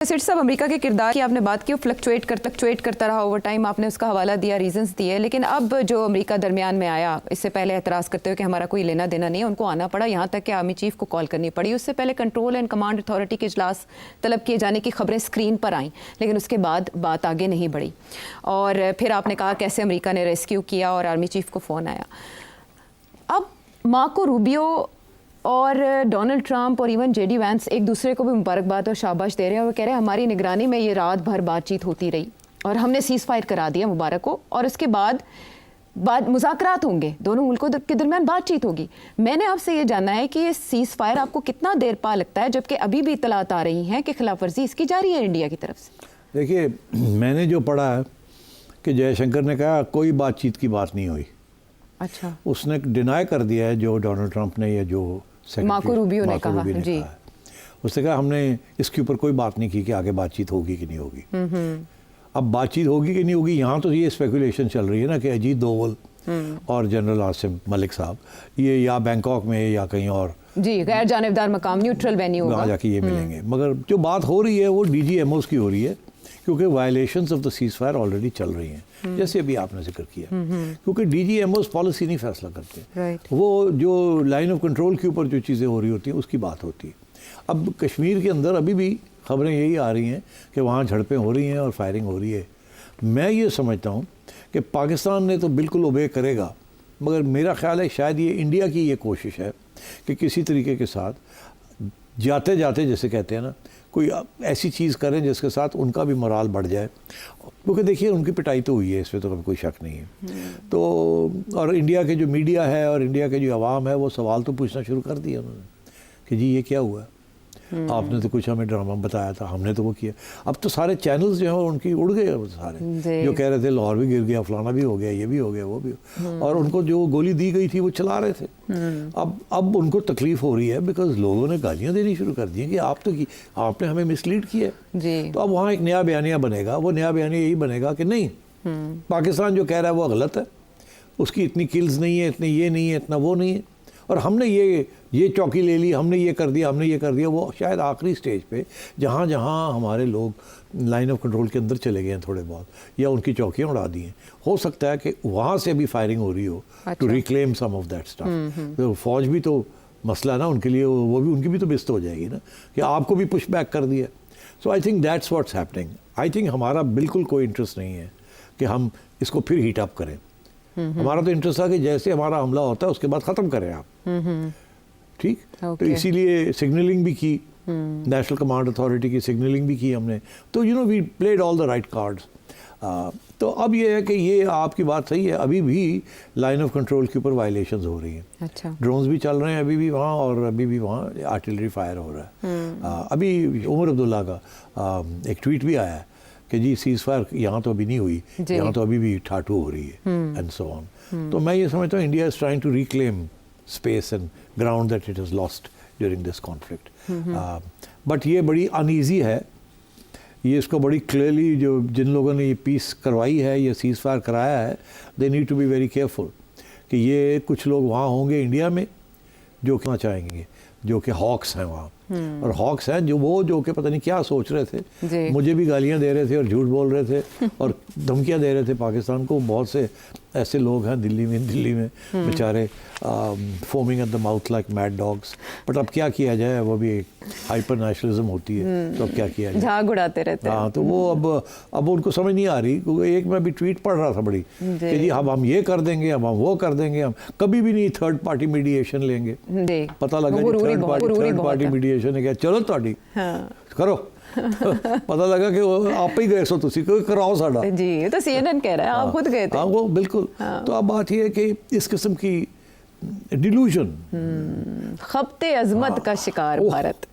सेठ साहब, अमेरिका के किरदार की आपने बात की, वो फ्लक्चुएट करता रहा ओवर टाइम, आपने उसका हवाला दिया, रीजंस दिए, लेकिन अब जो अमेरिका दरमियान में आया, इससे पहले एतराज़ करते हुए कि हमारा कोई लेना देना नहीं है, उनको आना पड़ा, यहाँ तक कि आर्मी चीफ को कॉल करनी पड़ी। उससे पहले कंट्रोल एंड कमांड अथॉरिटी के इजलास तलब किए जाने की खबरें स्क्रीन पर आईं, लेकिन उसके बाद बात आगे नहीं बढ़ी। और फिर आपने कहा कैसे अमेरिका ने रेस्क्यू किया और आर्मी चीफ को फ़ोन आया। अब मार्को रूबियो और डोनाल्ड ट्रंप और इवन जेडी वैंस एक दूसरे को भी मुबारकबाद और शाबाश दे रहे हैं और वो कह रहे हैं हमारी निगरानी में ये रात भर बातचीत होती रही और हमने सीज़ फायर करा दिया मुबारक को, और उसके बाद मुज़ाकरात होंगे, दोनों मुल्कों के दरमियान बातचीत होगी। मैंने आपसे ये जानना है कि ये सीज़ फायर आपको कितना देर पा लगता है, जबकि अभी भी इतलात आ रही हैं कि खिलाफ वर्जी इसकी जारी है इंडिया की तरफ से। देखिए, मैंने जो पढ़ा है कि जयशंकर ने कहा कोई बातचीत की बात नहीं हुई। अच्छा, उसने डिनाई कर दिया है जो डोनाल्ड ट्रंप ने या जो मार्को रूबियो ने कहा जी। उसने कहा हमने इसके ऊपर कोई बात नहीं की कि आगे बातचीत होगी कि नहीं होगी। अब बातचीत होगी कि नहीं होगी, यहाँ तो ये स्पेकुलेशन चल रही है ना कि अजीत दोवल और जनरल आसिम मलिक साहब ये या बैंकॉक में या कहीं और जी गैर जानिबदार मकाम, न्यूट्रल वेन्यू होगा, वहाँ जाके ये मिलेंगे। मगर जो बात हो रही है वो DGMOs की हो रही है, क्योंकि violations of the cease fire already चल रही हैं, जैसे अभी आपने जिक्र किया। क्योंकि DGMOs पॉलिसी नहीं फैसला करते, वो जो लाइन ऑफ कंट्रोल के ऊपर जो चीज़ें हो रही होती हैं उसकी बात होती है। अब कश्मीर के अंदर अभी भी खबरें यही आ रही हैं कि वहाँ झड़पें हो रही हैं और फायरिंग हो रही है। मैं ये समझता हूँ कि पाकिस्तान ने तो बिल्कुल ओबे करेगा, मगर मेरा ख्याल है शायद ये इंडिया की ये कोशिश है कि किसी तरीके के साथ जाते जाते, जैसे कहते हैं ना, कोई ऐसी चीज़ करें जिसके साथ उनका भी मोराल बढ़ जाए। क्योंकि देखिए उनकी पिटाई तो हुई है, इसमें तो कोई शक नहीं है। तो और इंडिया के जो मीडिया है और इंडिया के जो आवाम है वो सवाल तो पूछना शुरू कर दिया उन्होंने कि जी ये क्या हुआ, आपने तो कुछ हमें ड्रामा बताया था, हमने तो वो किया। अब तो सारे चैनल्स जो हैं उनकी उड़ गए सारे, जो कह रहे थे लाहौर भी गिर गया, फलाना भी हो गया, ये भी हो गया, वो भी और उनको जो गोली दी गई थी वो चला रहे थे। अब उनको तकलीफ हो रही है बिकॉज लोगों ने गालियाँ देनी शुरू कर दी कि आप तो आपने हमें मिसलीड किया है। तो अब वहाँ एक नया बयानिया बनेगा, वो नया बयानिया यही बनेगा कि नहीं, पाकिस्तान जो कह रहा है वो गलत है, उसकी इतनी किल्स नहीं है, इतनी ये नहीं है, इतना वो नहीं है, और हमने ये चौकी ले ली, हमने ये कर दिया, हमने ये कर दिया। वो शायद आखिरी स्टेज पे जहाँ जहाँ हमारे लोग लाइन ऑफ कंट्रोल के अंदर चले गए हैं थोड़े बहुत, या उनकी चौकियाँ उड़ा दी हैं, हो सकता है कि वहाँ से भी फायरिंग हो रही हो to reclaim some of that stuff. तो फौज भी तो मसला ना उनके लिए, वो भी उनकी भी तो बिस्त हो जाएगी ना कि आपको भी पुश बैक कर दिया। So I think that's what's happening. I think हमारा बिल्कुल कोई इंटरेस्ट नहीं है कि हम इसको फिर हीट अप करें। हमारा तो इंटरेस्ट था कि जैसे हमारा हमला होता है उसके बाद ख़त्म करें आप, ठीक। तो इसीलिए सिग्नलिंग भी की, नेशनल कमांड अथॉरिटी की सिग्नलिंग भी की हमने। तो you know we played all the right cards. तो अब ये है कि ये आपकी बात सही है, अभी भी लाइन ऑफ कंट्रोल के ऊपर वायलेशंस हो रही हैं। अच्छा। ड्रोन्स भी चल रहे हैं अभी भी वहाँ, और अभी भी वहाँ आर्टिलरी फायर हो रहा है। अभी उमर अब्दुल्ला का एक ट्वीट भी आया है कि जी सीज फायर यहाँ तो अभी नहीं हुई, यहाँ तो अभी भी ठाठू हो रही है एंड सो ऑन। तो मैं ये समझता हूँ India is trying to reclaim space and ground that it has lost during this conflict. But ये बड़ी अनईजी है, ये इसको बड़ी क्लियरली जो जिन लोगों ने ये पीस करवाई है, ये सीज फायर कराया है, they need to be very careful कि ये कुछ लोग वहाँ होंगे इंडिया में जो कहना चाहेंगे, जो कि हॉक्स हैं वहाँ, और हॉक्स हैं जो कि पता नहीं क्या सोच रहे थे, मुझे भी गालियाँ दे रहे थे और झूठ बोल रहे थे और धमकियाँ दे रहे थे पाकिस्तान को। बहुत से ऐसे लोग हैं दिल्ली में बेचारे foaming at the mouth like mad dogs. But अब क्या किया जाए, वो भी हाइपर नेशनलिज्म होती है, तो अब क्या किया जाए, झाग उड़ाते रहते हैं। हाँ, तो वो अब उनको समझ नहीं आ रही, क्योंकि एक मैं भी ट्वीट पढ़ रहा था बड़ी कि जी हम ये कर देंगे, हम वो कर देंगे, हम कभी भी नहीं थर्ड पार्टी मीडिएशन लेंगे। पता लगा थर्ड पार्टी मीडिएशन है क्या, चलो ਤੁਹਾਡੀ करो पता लगा कि आप ही गए सो तुसी कोई कराओ साडा जी, तो CNN कह रहा है आप खुद गए थे। हाँ वो बिल्कुल। तो अब बात ये है कि इस किस्म की डिल्यूजन, खब्ते अजमत का शिकार भारत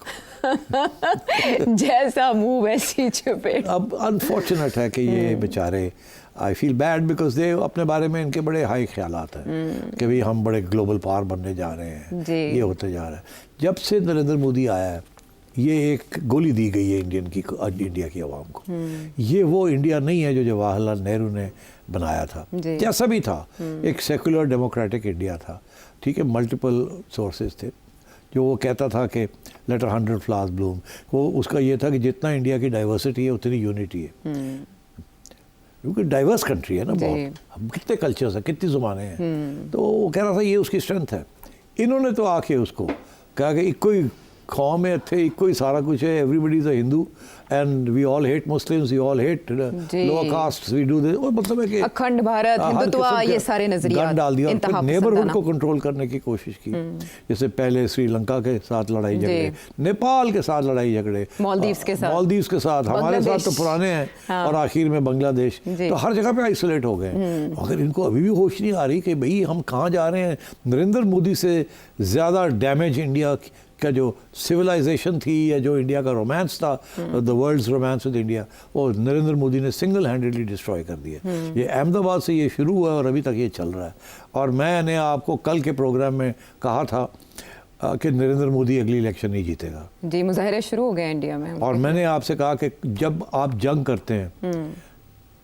जैसा मुंह वैसी चपेट। अब अनफॉर्चुनेट है कि ये बेचारे, I feel bad because they अपने बारे में इनके बड़े हाई ख्यालात हैं कि भाई हम बड़े ग्लोबल पावर बनने जा रहे हैं, ये होते जा रहा है। जब से नरेंद्र मोदी आया है, ये एक गोली दी गई है इंडिया की आवाम को। ये वो इंडिया नहीं है जो जवाहरलाल नेहरू ने बनाया था, जैसा भी था एक सेकुलर डेमोक्रेटिक इंडिया था, ठीक है, मल्टीपल सोर्सेज थे, जो वो कहता था कि लेट 100 फ्लावर्स ब्लूम, वो उसका ये था कि जितना इंडिया की डाइवर्सिटी है उतनी यूनिटी है, क्योंकि डाइवर्स कंट्री है ना बहुत, हम कितने कल्चर्स हैं, कितनी ज़ुबानें हैं, तो वो कह रहा था ये उसकी स्ट्रेंथ है। इन्होंने तो आके उसको कहा कि इक्को ही कौम है, थे इक्को ही सारा कुछ है, everybody is a Hindu and we all hate Muslims, we all hate lower caste, we do this. और मतलब है कि अखंड भारत, हिंदुत्व, ये सारे नजरियात डाल दिया और फिर नेबरहुड को कंट्रोल करने की कोशिश की। जैसे पहले श्रीलंका के साथ लड़ाई झगड़े, नेपाल के साथ लड़ाई झगड़े, मालदीव्स के साथ, हमारे साथ तो पुराने हैं, और आखिर में बांग्लादेश, तो हर जगह पे आइसोलेट हो गए। अगर इनको अभी भी होश नहीं आ रही कि भाई हम कहाँ जा रहे हैं, नरेंद्र मोदी से ज़्यादा डैमेज इंडिया का जो सिविलाइजेशन थी या जो इंडिया का रोमांस था, the world's romance with India, वो नरेंद्र मोदी ने सिंगल हैंडेडली डिस्ट्रॉय कर दिया। ये अहमदाबाद से ये शुरू हुआ और अभी तक ये चल रहा है। और मैंने आपको कल के प्रोग्राम में कहा था कि नरेंद्र मोदी अगली इलेक्शन नहीं जीतेगा। जी, मुजाहरे शुरू हो गए इंडिया में। और मैंने आपसे कहा कि जब आप जंग करते हैं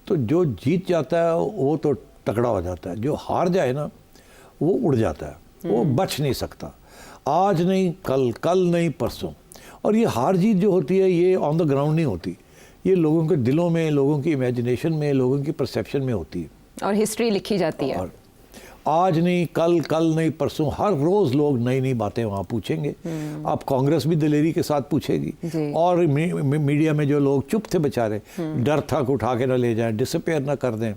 तो जो जीत जाता है वो तो तगड़ा हो जाता है, जो हार जाए ना वो उड़ जाता है, वो बच नहीं सकता। आज नहीं कल, कल नहीं परसों। और ये हार जीत जो होती है ये ऑन द ग्राउंड नहीं होती, ये लोगों के दिलों में, लोगों की इमेजिनेशन में, लोगों की परसेप्शन में होती है, और हिस्ट्री लिखी जाती है। और आज नहीं कल, कल नहीं परसों, हर रोज़ लोग नई नई बातें वहाँ पूछेंगे। अब कांग्रेस भी दिलेरी के साथ पूछेगी, और मीडिया में जो लोग चुप थे बेचारे, डर था कि उठा के ना ले जाएं, डिसअपेयर ना कर दें,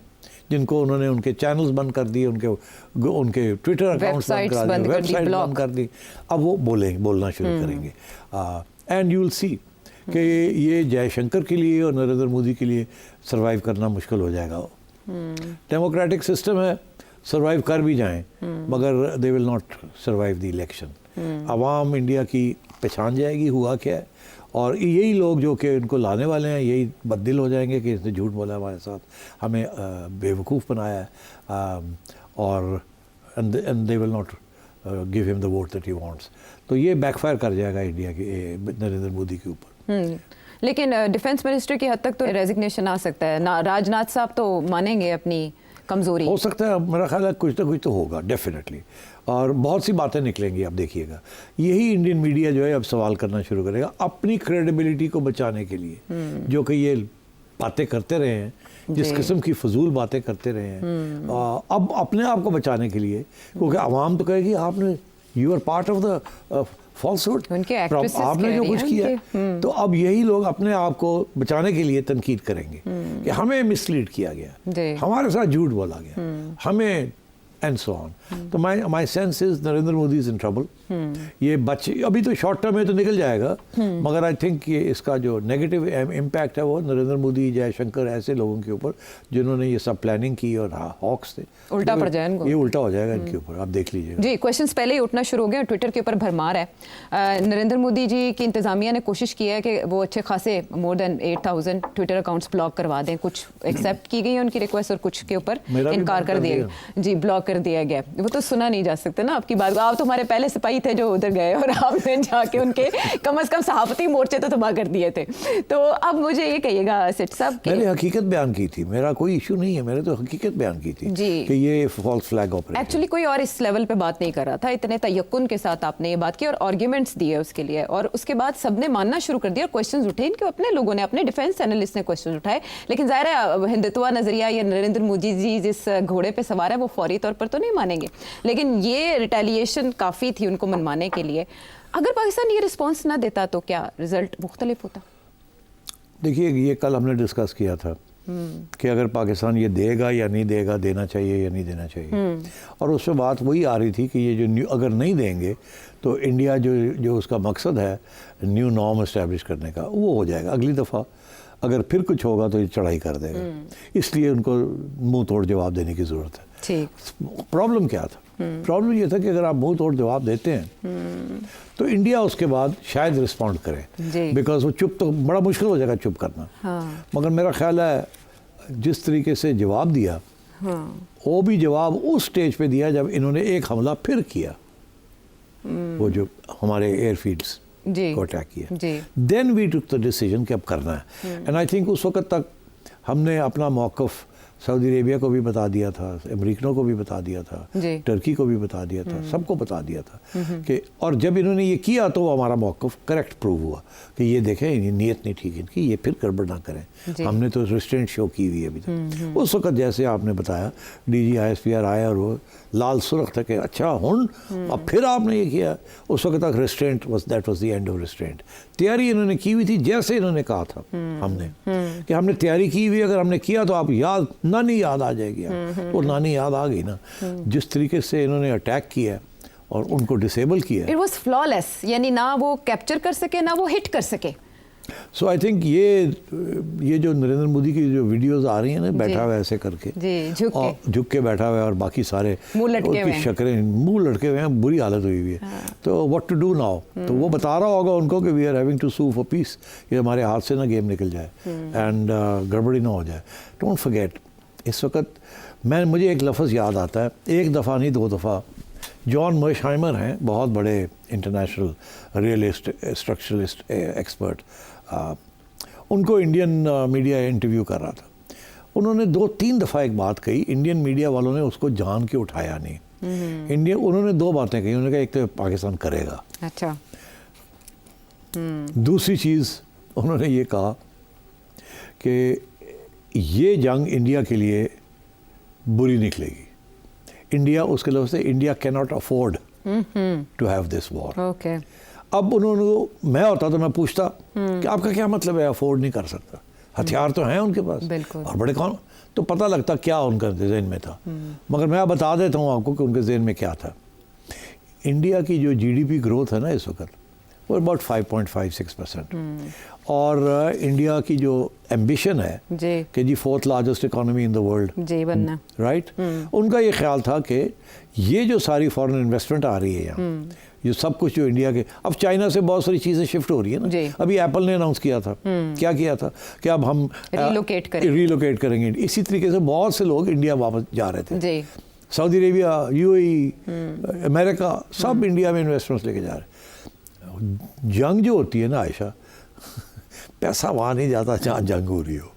जिनको उन्होंने उनके चैनल्स बंद कर दिए, उनके ट्विटर अकाउंट्स बंद कर दिए, वेबसाइट बंद कर दी, अब वो बोलना शुरू करेंगे। एंड यू विल सी कि ये जयशंकर के लिए और नरेंद्र मोदी के लिए सरवाइव करना मुश्किल हो जाएगा। डेमोक्रेटिक सिस्टम है, सरवाइव कर भी जाएं, मगर दे will not survive the election. Awam India की पहचान जाएगी हुआ क्या है, और यही लोग जो कि इनको लाने वाले हैं यही बददिल हो जाएंगे कि इसने झूठ बोला हमारे साथ, हमें बेवकूफ़ बनाया है, और and they will not give him the vote that he wants. तो ये बैकफायर कर जाएगा इंडिया के, नरेंद्र मोदी के ऊपर। लेकिन डिफेंस मिनिस्टर की हद तक तो रेजिग्नेशन आ सकता है। राजनाथ साहब तो मानेंगे अपनी कमज़ोरी? हो सकता है, मेरा ख्याल है कुछ ना कुछ तो होगा डेफिनेटली, और बहुत सी बातें निकलेंगी। अब देखिएगा, यही इंडियन मीडिया जो है अब सवाल करना शुरू करेगा अपनी क्रेडिबिलिटी को बचाने के लिए, जो कि ये बातें करते रहे हैं, जिस किस्म की फजूल बातें करते रहे हैं, अब अपने आप को बचाने के लिए, क्योंकि आवाम तो कहेगी आपने, you are part of the falsehood, आपने जो कुछ किया। तो अब यही लोग अपने आप को बचाने के लिए तनकीद करेंगे कि हमें मिसलीड किया गया, हमारे साथ झूठ बोला गया, हमें एंड सो ऑन। तो my sense is Narendra Modi is in trouble. ये बच्चे अभी तो शॉर्ट टर्म में तो निकल जाएगा, मगर आई थिंक ये इसका जो नेगेटिव इम्पैक्ट है वो नरेंद्र मोदी, जयशंकर, ऐसे लोगों के ऊपर जिन्होंने ये सब प्लानिंग की और हॉक्स थे, उल्टा पड़ जाएगा, ये उल्टा हो जाएगा इनके ऊपर, आप देख लीजिएगा। जी, क्वेश्चंस पहले ही उठना शुरू हो गए, ट्विटर के ऊपर भरमार है। नरेंद्र मोदी जी की इंतजामिया ने कोशिश की है कि वो अच्छे खासे more than 8000 Twitter accounts block करवा दें। कुछ एक्सेप्ट की गई है उनकी रिक्वेस्ट और कुछ के ऊपर इनकार कर दिया गया। जी, ब्लॉक कर दिया गया। वो तो सुना नहीं जा सकता ना आपकी बात को। आप तो हमारे पहले सिपाही थे जो उधर गए और आपने जाके उनके कम से कम सहाफती मोर्चे तो तबाह कर दिए थे। तो अब मुझे ये कहिएगा सेठ साहब, मैंने हकीकत बयान की थी, मेरा कोई इशू नहीं है, मैंने तो हकीकत बयान की थी कि ये फॉल्स फ्लैग ऑपरेशन। एक्चुअली कोई और इस लेवल पे बात नहीं कर रहा था, इतने तयक्कुन के साथ आपने ये बात की और आर्ग्यूमेंट्स दिए उसके लिए, और उसके बाद सबने मानना शुरू कर दिया, क्वेश्चंस उठे, इनके अपने लोगों ने, अपने डिफेंस एनालिस्ट ने क्वेश्चन उठाए। लेकिन जाहिर है हिंदुत्व नजरिया या नरेंद्र मोदी जी जिस घोड़े पे सवार है वो फौरी तौर पर तो नहीं मानेंगे, लेकिन ये रिटेलिएशन काफ़ी थी उनको मनवाने के लिए। अगर पाकिस्तान ये रिस्पॉन्स ना देता तो क्या रिजल्ट मुख्तलिफ होता? देखिए, ये कल हमने डिस्कस किया था कि अगर पाकिस्तान ये देगा या नहीं देगा, देना चाहिए या नहीं देना चाहिए, और उसमें बात वही आ रही थी कि ये जो अगर नहीं देंगे तो इंडिया जो उसका मकसद है न्यू नॉर्म इस्टेब्लिश करने का, वो हो जाएगा। अगली दफ़ा अगर फिर कुछ होगा तो ये चढ़ाई कर देगा, इसलिए उनको मुंह तोड़ जवाब देने की ज़रूरत है। प्रॉब्लम क्या था? प्रॉब्लम ये था कि अगर आप मुंह तोड़ जवाब देते हैं तो इंडिया उसके बाद शायद रिस्पॉन्ड करे, बिकॉज वो चुप तो बड़ा मुश्किल हो जाएगा चुप करना। मगर मेरा ख्याल है जिस तरीके से जवाब दिया, वो भी जवाब उस स्टेज पे दिया जब इन्होंने एक हमला फिर किया, वो जो हमारे एयरफील्ड्स को अटैक किया। Then we took the decision कि अब करना है। एंड आई थिंक उस वक्त तक हमने अपना मौक़िफ़ सऊदी अरेबिया को भी बता दिया था, अमेरिकनों को भी बता दिया था, जी। टर्की को भी बता दिया था, सबको बता दिया था कि, और जब इन्होंने ये किया तो हमारा मौक़िफ़ करेक्ट प्रूव हुआ कि ये देखें ये नीयत नहीं ठीक इनकी, ये फिर गड़बड़ ना करें, हमने तो रेस्टोरेंट शो की हुई है अभी तक। उस वक्त जैसे आपने बताया DG ISPR आया और वो लाल सुरख था कि अच्छा हुन अब फिर आपने ये किया, उस वक्त तक restaurant that was the end of restaurant. तैयारी इन्होंने की हुई थी जैसे इन्होंने कहा था हमने कि हमने तैयारी की हुई, अगर हमने किया तो आप याद नानी याद आ जाएगी आप। वो नानी याद आ गई ना, जिस तरीके से इन्होंने अटैक किया और उनको डिसेबल किया। इट वाज फ्लॉलेस, यानी ना वो कैप्चर कर सके ना वो हिट कर सके। सो आई थिंक ये जो नरेंद्र मोदी की जो वीडियोस आ रही हैं ना, बैठा हुआ ऐसे करके जी, झुक के बैठा हुआ है और बाकी सारे मुंह लटके हुए हैं, शक्लें मुंह लटके हुए हैं, बुरी हालत हुई हुई है। तो व्हाट टू डू नाउ, तो वो बता रहा होगा उनको कि we are having to sue for peace, ये हमारे हाथ से ना गेम निकल जाए एंड गड़बड़ी ना हो जाए। डोंट फॉरगेट, इस वक्त मुझे एक लफ्ज़ याद आता है, एक दफ़ा नहीं 2 दफ़ा जॉन मर्शहाइमर हैं, बहुत बड़े इंटरनेशनल रियल स्ट्रक्चरलिस्ट एक्सपर्ट, उनको इंडियन मीडिया इंटरव्यू कर रहा था। उन्होंने 2-3 दफ़ा एक बात कही, इंडियन मीडिया वालों ने उसको जान के उठाया नहीं। उन्होंने 2 बातें कही, उन्होंने कहा एक तो पाकिस्तान करेगा, अच्छा, दूसरी चीज़ उन्होंने ये कहा कि ये जंग इंडिया के लिए बुरी निकलेगी, इंडिया उसके लफ्ज़ से India can not afford to have this war. Okay, अब उन्होंने, मैं होता तो मैं पूछता कि आपका क्या मतलब है अफोर्ड नहीं कर सकता, हथियार तो हैं उनके पास और बड़े कौन, तो पता लगता क्या उनका जहन में था। मगर मैं बता देता हूँ आपको कि उनके जहन में क्या था। इंडिया की जो GDP ग्रोथ है ना इस वक्त वो अबाउट 5.56%, और इंडिया की जो एम्बिशन है कि जी 4th largest economy in the world जी बनना, राइट, उनका ये ख्याल था कि ये जो सारी फॉरेन इन्वेस्टमेंट आ रही है यहाँ, ये सब कुछ जो इंडिया के, अब चाइना से बहुत सारी चीज़ें शिफ्ट हो रही है ना, अभी एप्पल ने अनाउंस किया था, क्या किया था कि अब हम रिलोकेट करेंगे। इसी तरीके से बहुत से लोग इंडिया वापस जा रहे थे, सऊदी अरेबिया, UAE, अमेरिका, सब इंडिया में इन्वेस्टमेंट्स लेके जा रहे हैं। जंग जो होती है ना आयशा, पैसा वहाँ नहीं जाता जहाँ जंग हो रही हो,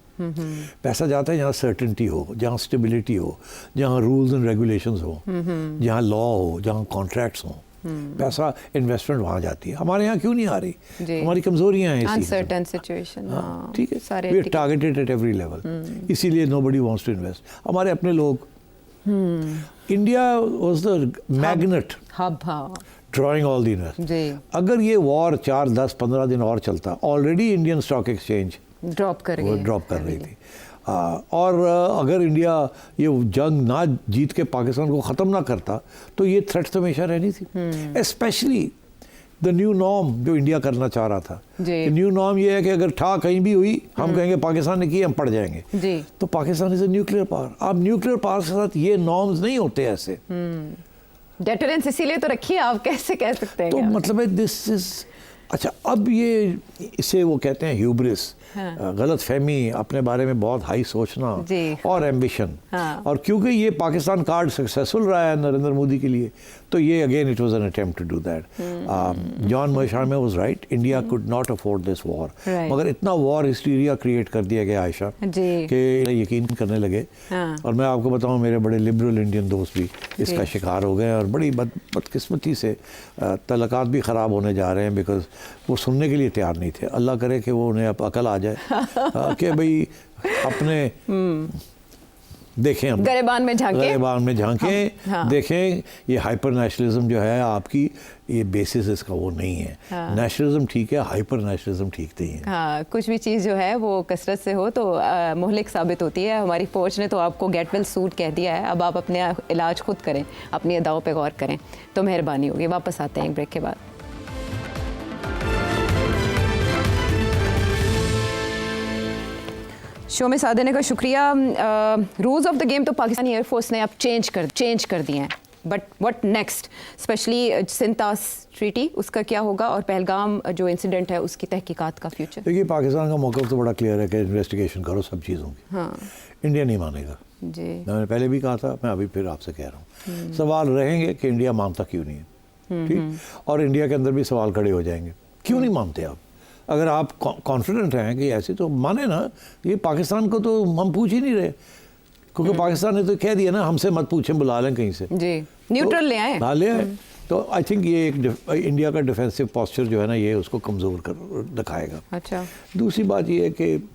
पैसा जाता है जहाँ सर्टेनिटी हो, जहाँ स्टेबिलिटी हो, जहाँ रूल्स एंड रेगुलेशंस हो, जहाँ लॉ हो, जहाँ कॉन्ट्रैक्ट्स हो, पैसा इन्वेस्टमेंट वहाँ जाती है। हमारे यहाँ क्यों नहीं आ रही, हमारी कमजोरियाँ हैं, अनसर्टेन सिचुएशन, ठीक है, we are targeted at every level, इसीलिए नोबडी वांट्स टू इन्वेस्ट। हमारे अपने लोग, India was the magnet hub drawing all the invest. अगर ये वॉर 4, 10, 15 दिन और चलता, already Indian stock exchange drop कर रही थी, और अगर इंडिया ये जंग ना जीत के पाकिस्तान को ख़त्म ना करता तो ये थ्रेट तो हमेशा रहनी थी। स्पेशली द न्यू नॉर्म जो इंडिया करना चाह रहा था, न्यू नॉर्म ये है कि अगर ठा कहीं भी हुई हम कहेंगे पाकिस्तान ने की, हम पड़ जाएंगे। तो Pakistan is a nuclear power. अब न्यूक्लियर पावर के साथ ये नॉर्म्स नहीं होते ऐसे, डेटरेंस इसीलिए तो रखिए, आप कैसे कह सकते हैं? तो मतलब है दिस इज, अच्छा अब ये इसे वो कहते हैं ह्यूब्रिस, गलत फहमी, अपने बारे में बहुत हाई सोचना और एम्बिशन, और क्योंकि ये पाकिस्तान कार्ड सक्सेसफुल रहा है नरेंद्र मोदी के लिए, तो ये again it was an attempt to do that. John Mearsheimer was right, India could not afford this war, मगर इतना वॉर हिस्टीरिया क्रिएट कर दिया गया आयशा कि यकीन करने लगे। और मैं आपको बताऊं, मेरे बड़े लिबरल इंडियन दोस्त भी इसका शिकार हो गए और बड़ी बदकिस्मती से तल्लुकात भी ख़राब होने जा रहे हैं, बिकॉज वो सुनने के लिए तैयार नहीं थे। अल्लाह करे कि वो उन्हें अब अकल आ जाए कि भाई अपने देखें, हम गरेबान में झांके, देखें ये हाइपर नेशनलिज्म जो है आपकी, ये बेसिस इसका वो नहीं है। नेशनलिज्म ठीक है, हाइपर नेशनलिज्म ठीक नहीं है। हाँ, कुछ भी चीज़ जो है वो कसरत से हो तो मुहलिक साबित होती है। हमारी फौज ने तो आपको गेट वेल सूट कह दिया है, अब आप अपने इलाज खुद करें, अपनी अदाओं पे गौर करें तो मेहरबानी होगी। वापस आते हैं एक ब्रेक के बाद। शो में साथ देने का शुक्रिया। रूल्स ऑफ द गेम तो पाकिस्तानी एयरफोर्स ने अब चेंज कर दिए हैं, but what next, specially Sindh Tas treaty, उसका क्या होगा, और पहलगाम जो इंसिडेंट है उसकी तहकीकात का फ्यूचर? देखिए, पाकिस्तान का मौक़िफ़ तो बड़ा क्लियर है कि इन्वेस्टिगेशन करो सब चीज़ों की। हाँ, इंडिया नहीं मानेगा जी, मैंने पहले भी कहा था, मैं अभी फिर आपसे कह रहा हूँ। सवाल रहेंगे कि इंडिया मानता क्यों नहीं है, ठीक, और इंडिया के अंदर भी सवाल खड़े हो जाएंगे, क्यों नहीं मानते आप? अगर आप कॉन्फिडेंट हैं कि ऐसे, तो माने ना, ये पाकिस्तान को तो हम पूछ ही नहीं रहे। क्योंकि पाकिस्तान ने तो कह दिया ना, हमसे मत पूछें, बुला लें कहीं से जी, न्यूट्रल ले आए। हाँ, ले आए। तो आई थिंक ये एक इंडिया का डिफेंसिव पोस्चर जो है ना, ये उसको कमज़ोर कर दिखाएगा। अच्छा, दूसरी बात ये है कि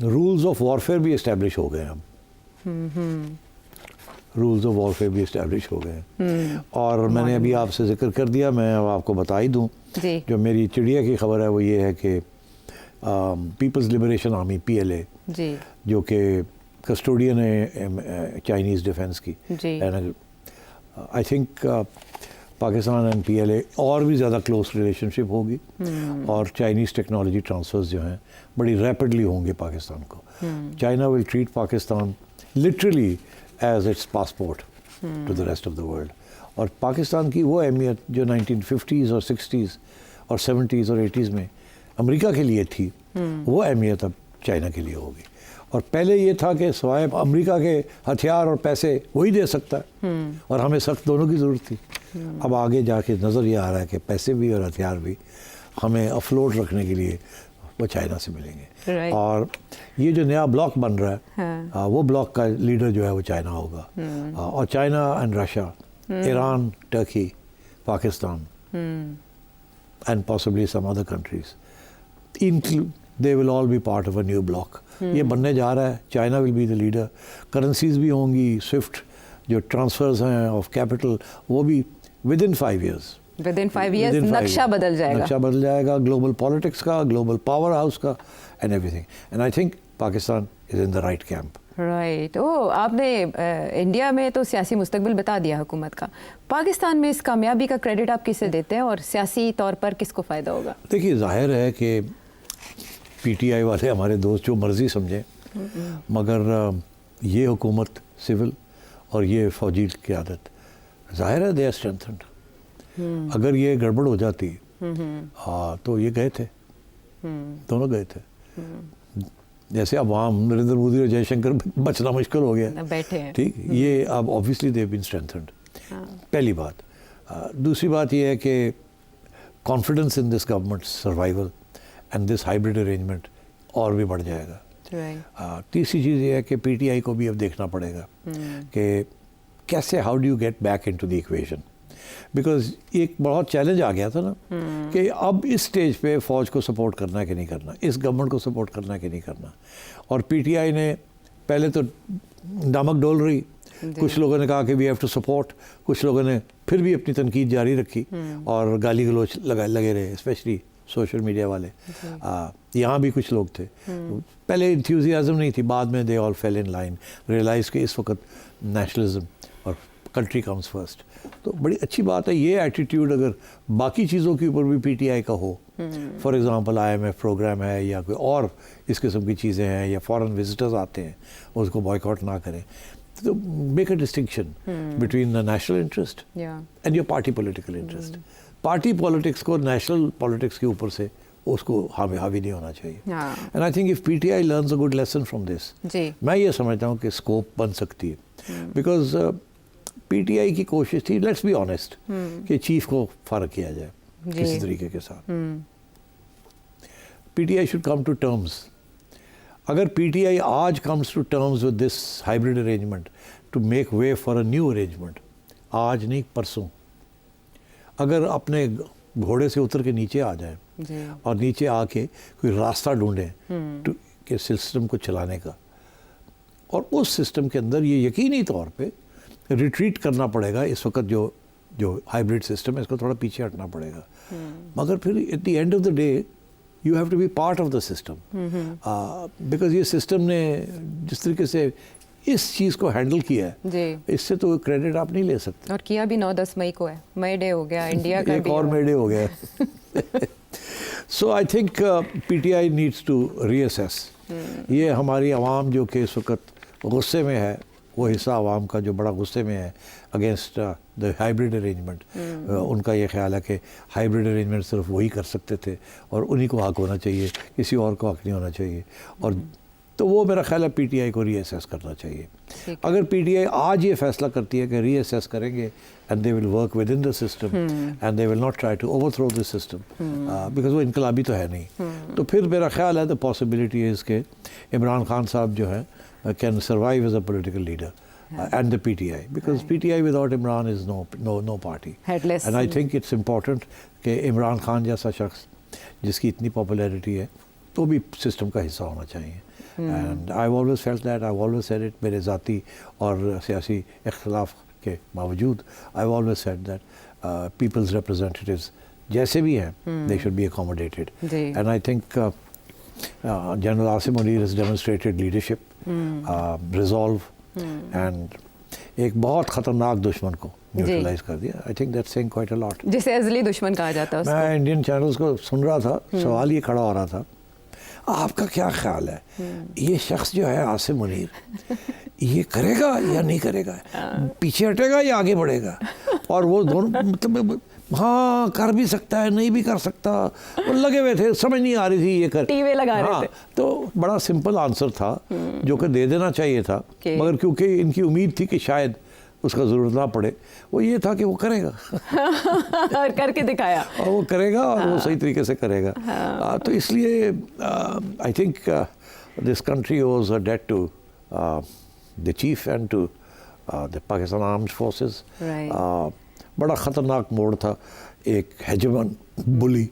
रूल्स ऑफ वॉरफेयर भी इस्टेब्लिश हो गए हैं अब। रूल्स ऑफ वॉरफेयर भी इस्टेब्लिश हो गए हैं। और मैंने अभी आपसे जिक्र कर दिया, मैं अब आपको बता ही दूँ, जो मेरी चिड़िया की खबर है वो ये है कि पीपल्स लिबरेशन आर्मी PLA जी, जो कि कस्टोडियन है चाइनीज़ डिफेंस की, आई थिंक पाकिस्तान एंड PLA और भी ज़्यादा क्लोज रिलेशनशिप होगी और चाइनीज़ टेक्नोलॉजी ट्रांसफर्स जो हैं बड़ी रैपिडली होंगे पाकिस्तान को। China will treat Pakistan literally as its passport to the rest of the world. और पाकिस्तान की वो अहमियत जो 1950s और 60s और 70s और 80s में अमेरिका के लिए थी, वो अहमियत अब चाइना के लिए होगी। और पहले ये था कि सिवाय अमेरिका के हथियार और पैसे वही दे सकता है और हमें सख्त दोनों की ज़रूरत थी। अब आगे जाके नज़र ये आ रहा है कि पैसे भी और हथियार भी हमें अफलोट रखने के लिए वो चाइना से मिलेंगे। और ये जो नया ब्लॉक बन रहा है, वो ब्लॉक का लीडर जो है वो चाइना होगा। और China and Russia, Iran, Turkey, Pakistan and possibly some other countries, they will all be part of a new bloc. ये बनने जा रहा है। China will be the leader. Currencies भी होंगी, स्विफ्ट जो ट्रांसफर्स हैं ऑफ कैपिटल, वो भी within 5 years, within 5 years नक्शा बदल जाएगा। नक्शा बदल जाएगा, ग्लोबल पॉलिटिक्स का, ग्लोबल पावर हाउस का, and everything. And I think Pakistan is in the right camp. Right. ओ, आपने इंडिया में तो सियासी मुस्तकबिल बता दिया हुकूमत का, पाकिस्तान में इस कामयाबी का क्रेडिट आप किसे देते हैं और सियासी तौर पर किसको फ़ायदा होगा? देखिए, जाहिर है कि PTI वाले हमारे दोस्त जो मर्ज़ी समझें, मगर ये हुकूमत सिविल और ये फ़ौजी क़यादत, ज़ाहिर है दे आर स्ट्रेंथन्ड। अगर ये गड़बड़ हो जाती हाँ तो ये गए थे, दोनों गए थे। जैसे अब वहाँ नरेंद्र मोदी और जयशंकर बचना मुश्किल हो गया, बैठे हैं। ठीक, ये अब ऑब्वियसली दे बीन स्ट्रेंथन्ड, पहली बात। दूसरी बात ये है कि confidence in this government survival and this hybrid arrangement और भी बढ़ जाएगा। तीसरी चीज़ ये है कि PTI को भी अब देखना पड़ेगा कि कैसे, how do you get back into the equation, because एक बहुत चैलेंज आ गया था ना कि अब इस स्टेज पे फ़ौज को सपोर्ट करना है कि नहीं करना, इस गवर्नमेंट को सपोर्ट करना है कि नहीं करना। और PTI ने पहले तो नमक डोल रही, कुछ लोगों ने कहा कि वी हैव टू सपोर्ट, कुछ लोगों ने फिर भी अपनी तनकीद जारी रखी और गाली गलोच लगे रहे, स्पेशली सोशल मीडिया वाले। यहाँ भी कुछ लोग थे, पहले इंथ्यूजियाज़म नहीं थी, बाद में they all fell in line, realise कि इस वक्त नेशनलिज्म और कंट्री कम्स फर्स्ट। तो बड़ी अच्छी बात है ये एटीट्यूड अगर बाकी चीज़ों के ऊपर भी PTI का हो, फॉर एग्ज़ाम्पल IMF प्रोग्राम है या कोई और इस किस्म की चीज़ें हैं या फॉरेन विजिटर्स आते हैं, उसको बॉयकॉट ना करें। तो make a distinction between the national interest and your party political interest. Party politics को नेशनल पॉलिटिक्स के ऊपर से उसको हावी नहीं होना चाहिए। And I think if PTI learns a good lesson from this, मैं ये समझता हूँ कि स्कोप बन सकती है। बिकॉज PTI की कोशिश थी, लेट्स बी ऑनेस्ट, कि चीफ को फ़र्क किया जाए किसी तरीके के साथ। PTI should come to terms. अगर PTI आज comes to terms with this hybrid arrangement to make way for a new arrangement, आज नहीं परसों, अगर अपने घोड़े से उतर के नीचे आ जाए और नीचे आके कोई रास्ता ढूंढें कि सिस्टम को चलाने का, और उस सिस्टम के अंदर ये यकीनी तौर पे रिट्रीट करना पड़ेगा। इस वक्त जो हाइब्रिड सिस्टम है इसको थोड़ा पीछे हटना पड़ेगा, मगर फिर at the end of the day you have to be part of the system, because ये सिस्टम ने जिस तरीके से इस चीज़ को हैंडल किया है, इससे तो क्रेडिट आप नहीं ले सकते। और किया भी 9-10 मई को है, मई डे हो गया, इंडिया का एक और मई डे हो गया। So I think PTI needs to reassess. ये हमारी आवाम जो कि इस वक्त गुस्से में है, वो हिस्सा आवाम का जो बड़ा गुस्से में है अगेंस्ट द हाइब्रिड अरेंजमेंट, उनका ये ख्याल है कि हाइब्रिड अरेंजमेंट सिर्फ वही कर सकते थे और उन्हीं को हक होना चाहिए, किसी और को हक नहीं होना चाहिए। और तो वो मेरा ख्याल है पीटीआई को रीअसेस करना चाहिए। अगर पीटीआई आज ये फैसला करती है कि रीअसेस करेंगे and they will work within the system and they will not try to overthrow this system because वो इनकलाबी तो है नहीं, तो फिर मेरा ख्याल है द पॉसिबिलिटी इज़ के इमरान खान साहब जो है can survive as a political leader and the PTI, because PTI without Imran is no party. Headless. And I think it's important कि इमरान खान जैसा शख्स जिसकी इतनी पॉपुलैरिटी है तो भी सिस्टम का हिस्सा होना चाहिए। And I always felt that, I always said it, मेरे ज़ाती और सियासी इख्तलाफ के बावजूद I always said that people's representatives जैसे भी हैं they should be accommodated. And I think General Asim Munir has demonstrated leadership, resolve and एक बहुत ख़तरनाक दुश्मन को न्यूट्रलाइज कर दिया। I think that's saying quite a lot. जिसे अज़ली दुश्मन कहा जाता है उसको। मैं इंडियन चैनल्स को सुन रहा था, सवाल ये खड़ा हो रहा था, आपका क्या ख्याल है ये शख्स जो है आसिम मुनीर ये करेगा या नहीं करेगा, पीछे हटेगा या आगे बढ़ेगा? और वो दोनों मतलब हाँ कर भी सकता है नहीं भी कर सकता, वो लगे हुए थे, समझ नहीं आ रही थी ये कर टीवे लगा रहे थे। तो बड़ा सिंपल आंसर था जो कि दे देना चाहिए था, मगर क्योंकि इनकी उम्मीद थी कि शायद उसका ज़रूरत ना पड़े, वो ये था कि वो करेगा और करके दिखाया, और वो करेगा और वो सही तरीके से करेगा। तो इसलिए I think this country owes a debt to the chief and to the Pakistan armed forces. बड़ा ख़तरनाक मोड़ था एक हेजमन बुली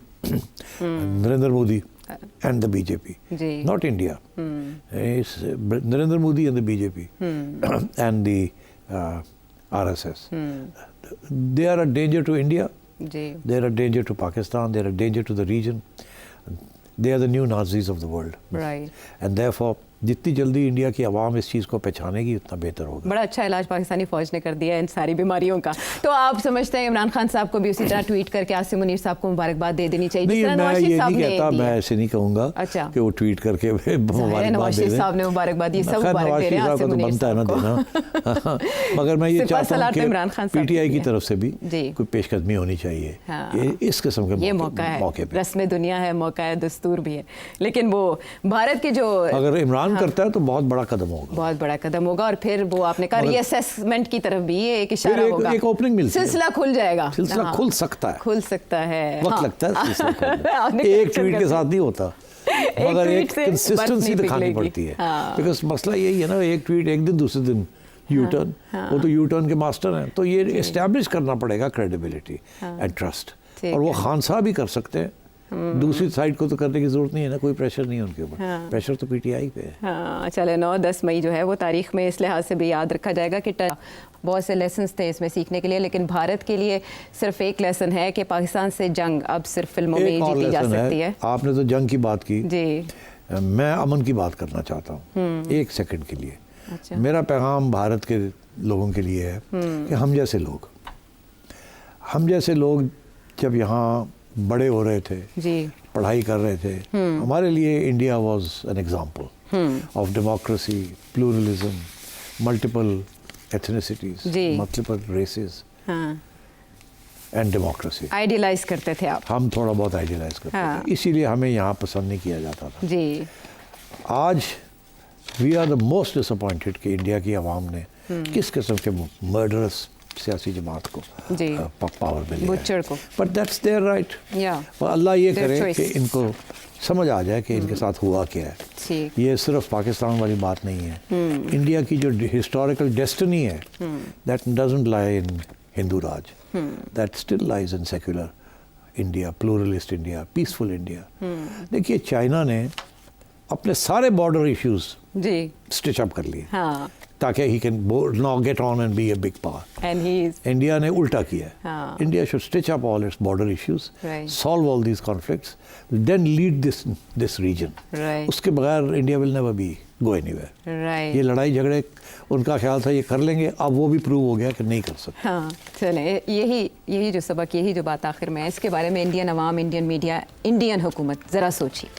Narendra Modi and the BJP, not India. It's Narendra Modi and the BJP and the RSS. They are a danger to India. They are a danger to Pakistan. They are a danger to the region. They are the new Nazis of the world. Right. And therefore, जितनी जल्दी India की आवाम इस चीज़ को पहचानेगी उतना बेहतर होगा। बड़ा अच्छा इलाज पाकिस्तानी फौज ने कर दिया है इन सारी बीमारियों का। तो आप समझते हैं इमरान खान साहब को भी उसी तरह ट्वीट करके आसिम मुनीर साहब को मुबारकबाद दे देनी चाहिए? नहीं, मैं ये नहीं कहता, मैं ऐसे नहीं कहूँगा अच्छा कि वो ट्वीट करके नवाज शरीफ साहब ने मुबारकबाद, ये सब मुबारक दे रहे हैं आसिम मुनीर साहब को। मगर मैं ये चाहता हूँ कि पीटीआई की तरफ से भी कोई पेशकदमी होनी चाहिए इस किस्म के ये मौका है, रस्म दुनिया है, मौका है, दस्तूर भी है। लेकिन वो भारत के जो अगर इमरान करता है तो बहुत बड़ा कदम होगा, बहुत बड़ा कदम होगा। और फिर वो आपने कहा रीअसेसमेंट की तरफ भी ये एक इशारा होगा, एक ओपनिंग मिलती है, सिलसिला खुल जाएगा, सिलसिला खुल सकता है, खुल सकता है, वक्त लगता है सिलसिला एक ट्वीट के साथ नहीं होता, मगर एक कंसिस्टेंसी दिखानी पड़ती है। बिकॉज मसला यही है ना, एक ट्वीट एक दिन दूसरे दिन यू टर्न, वो तो यू टर्न के मास्टर हैं, तो ये एस्टैब्लिश करना पड़ेगा क्रेडिबिलिटी एंड ट्रस्ट, और वो खान साहब भी कर सकते हैं। दूसरी साइड को तो करने की जरूरत नहीं है ना, कोई प्रेशर नहीं है उनके ऊपर। प्रेशर तो पीटीआई पे है। हाँ, चले 9-10 मई जो है वो तारीख में इस लिहाज से भी याद रखा जाएगा कि बहुत से लेसन्स थे इसमें सीखने के लिए, लेकिन भारत के लिए सिर्फ एक लेसन है कि पाकिस्तान से जंग अब सिर्फ फिल्मों में ही जीती जा सकती है। आपने तो जंग की बात की जी, मैं अमन की बात करना चाहता हूँ एक सेकंड के लिए। अच्छा। मेरा पैगाम भारत के लोगों के लिए है कि हम जैसे लोग जब यहाँ बड़े हो रहे थे जी, पढ़ाई कर रहे थे, हमारे लिए India was an example of democracy, pluralism, multiple ethnicities, multiple races and democracy. Idealise करते थे आप? हम थोड़ा बहुत आइडियलाइज करते थे, इसीलिए हमें यहाँ पसंद नहीं किया जाता था जी। आज we are the most disappointed कि इंडिया की आवाम ने किस किस्म के मर्डरस सियासी जमात को पावर में लिया, बट दैट्स देयर राइट। अल्लाह ये करे कि इनको समझ आ जाए कि इनके साथ हुआ क्या है। ये सिर्फ पाकिस्तान वाली बात नहीं है, इंडिया की जो हिस्टोरिकल डेस्टिनी है that doesn't lie in Hindu Raj, that still lies in secular India, pluralist India, peaceful India. देखिए चाइना ने अपने सारे बॉर्डर इश्यूज स्टिच अप कर लिए ताकि he can now get on and be a big power. India ने उल्टा किया है। India should stitch up all its border issues, solve all these conflicts, then lead this region. उसके बगैर India will never be go anywhere. ये लड़ाई झगड़े उनका ख्याल था ये कर लेंगे, अब वो भी प्रूव हो गया कि नहीं कर सकते। हाँ, चलें, यही जो सबक, यही जो बात आखिर में है, इसके बारे में इंडियन अवाम, इंडियन मीडिया, इंडियन हुकूमत ज़रा सोचिए।